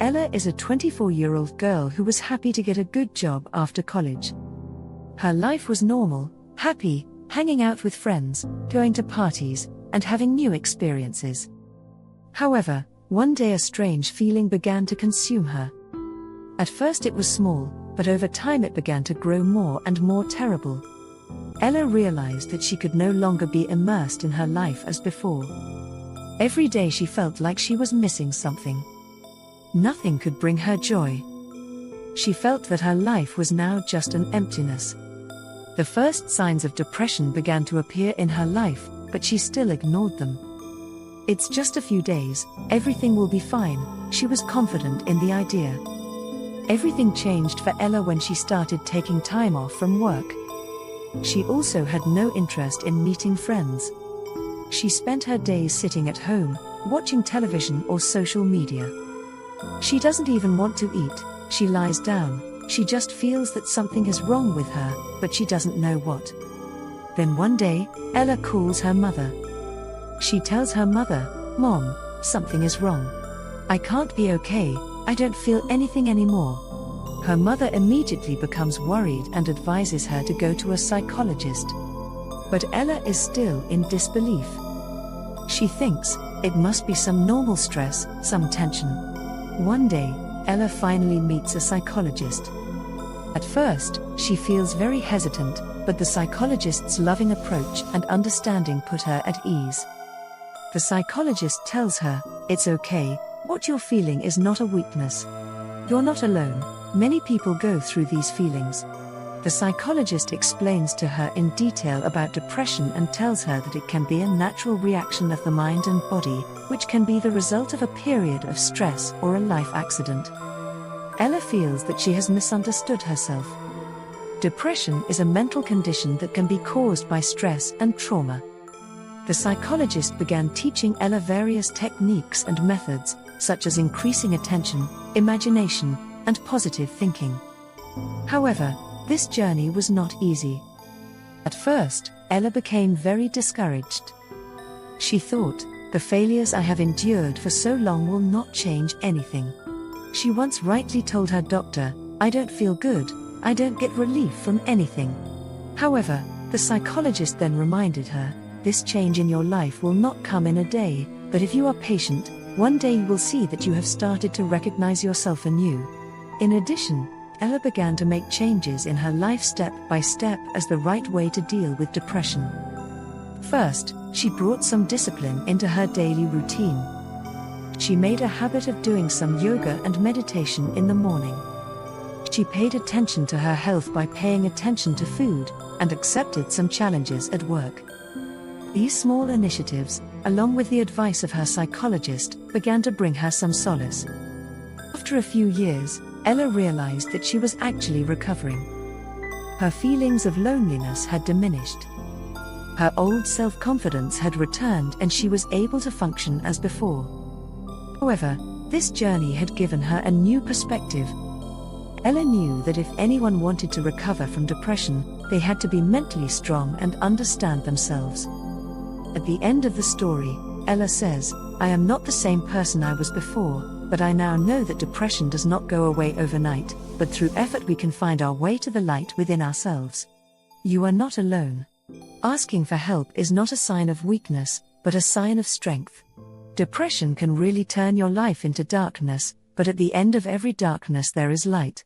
Ella is a 24-year-old girl who was happy to get a good job after college. Her life was normal, happy, hanging out with friends, going to parties, and having new experiences. However, one day a strange feeling began to consume her. At first it was small, but over time it began to grow more and more terrible. Ella realized that she could no longer be immersed in her life as before. Every day she felt like she was missing something. Nothing could bring her joy. She felt that her life was now just an emptiness. The first signs of depression began to appear in her life, but she still ignored them. "It's just a few days, everything will be fine," she was confident in the idea. Everything changed for Ella when she started taking time off from work. She also had no interest in meeting friends. She spent her days sitting at home, watching television or social media. She doesn't even want to eat, she lies down, she just feels that something is wrong with her, but she doesn't know what. Then one day, Ella calls her mother. She tells her mother, "Mom, something is wrong. I can't be okay, I don't feel anything anymore." Her mother immediately becomes worried and advises her to go to a psychologist. But Ella is still in disbelief. She thinks, it must be some normal stress, some tension. One day, Ella finally meets a psychologist. At first, she feels very hesitant, but the psychologist's loving approach and understanding put her at ease. The psychologist tells her, "It's okay, what you're feeling is not a weakness. You're not alone, many people go through these feelings." The psychologist explains to her in detail about depression and tells her that it can be a natural reaction of the mind and body, which can be the result of a period of stress or a life accident. Ella feels that she has misunderstood herself. Depression is a mental condition that can be caused by stress and trauma. The psychologist began teaching Ella various techniques and methods, such as increasing attention, imagination, and positive thinking. However, this journey was not easy. At first, Ella became very discouraged. She thought, "The failures I have endured for so long will not change anything." She once rightly told her doctor, "I don't feel good, I don't get relief from anything." However, the psychologist then reminded her, "This change in your life will not come in a day, but if you are patient, one day you will see that you have started to recognize yourself anew." In addition, Ella began to make changes in her life step by step as the right way to deal with depression. First, she brought some discipline into her daily routine. She made a habit of doing some yoga and meditation in the morning. She paid attention to her health by paying attention to food, and accepted some challenges at work. These small initiatives, along with the advice of her psychologist, began to bring her some solace. After a few years, Ella realized that she was actually recovering. Her feelings of loneliness had diminished. Her old self-confidence had returned and she was able to function as before. However, this journey had given her a new perspective. Ella knew that if anyone wanted to recover from depression, they had to be mentally strong and understand themselves. At the end of the story, Ella says, "I am not the same person I was before, but I now know that depression does not go away overnight, but through effort we can find our way to the light within ourselves. You are not alone. Asking for help is not a sign of weakness, but a sign of strength. Depression can really turn your life into darkness, but at the end of every darkness there is light."